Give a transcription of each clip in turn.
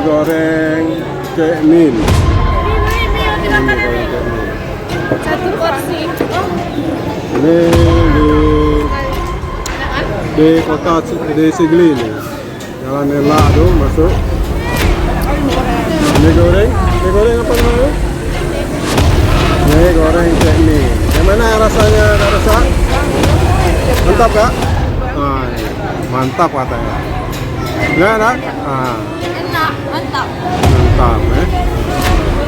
goreng cekmin. Satu porsi. Ini di kota di Sigli nih. Jalan Elak tuh masuk. Mie goreng apa namanya? Mie goreng cekmin. Gimana rasanya, Kak Resa? Mantap, Kak? Ah, mantap katanya. Nah, nak? Ah, Enak, mantap. mantap,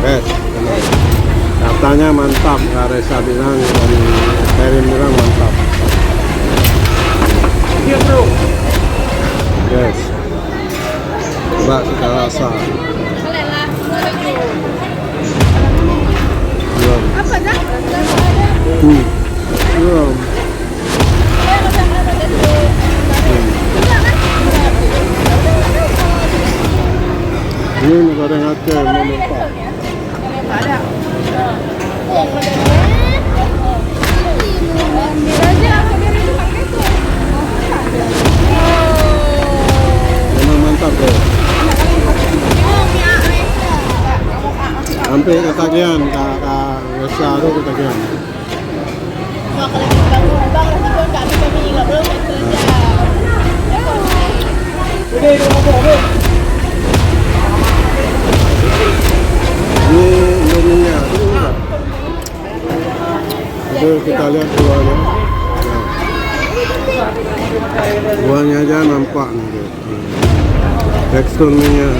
Yes, benar. Katanya mantap, Kak Resa bilang, dan Terin bilang mantap. Iya bro. Yes. Coba kita rasa. Boleh lah. Belum. Apa dah? Belum. Ini mie goreng Aceh, mantap. Memang mantap deh. Sampai ketagihan, Kak Resa tuh ketagihan. Ini Indomie-nya tuh enggak. Itu kita lihat buahnya. Nah. Buahnya aja nampak nih, guys. Tekstur mie-nya.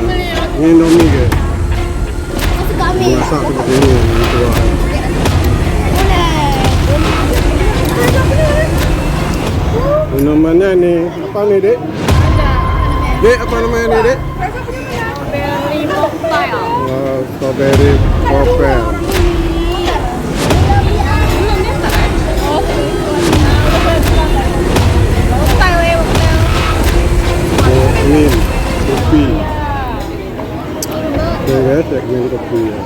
Ini Indomie, guys. Masak seperti ini buah. Minumannya ini apa nih, Dek? Dek, apa namanya nih, Dek? Berry Mobile. Strawberry popel. Ini kopi. Oke guys, segmen kopi ya.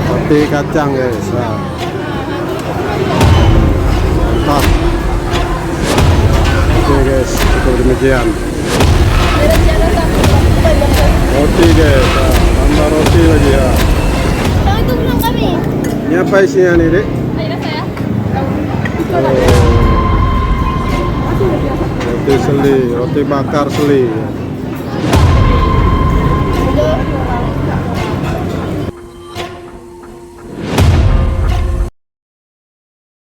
Roti kacang guys. Nah. Mantap. Oke guys, cukup demikian. Roti guys, nah, tambah roti lagi ya. Kalau itu belum kami. Ini apa isinya nih, Dek? Ayo saya. Roti seli, roti bakar seli.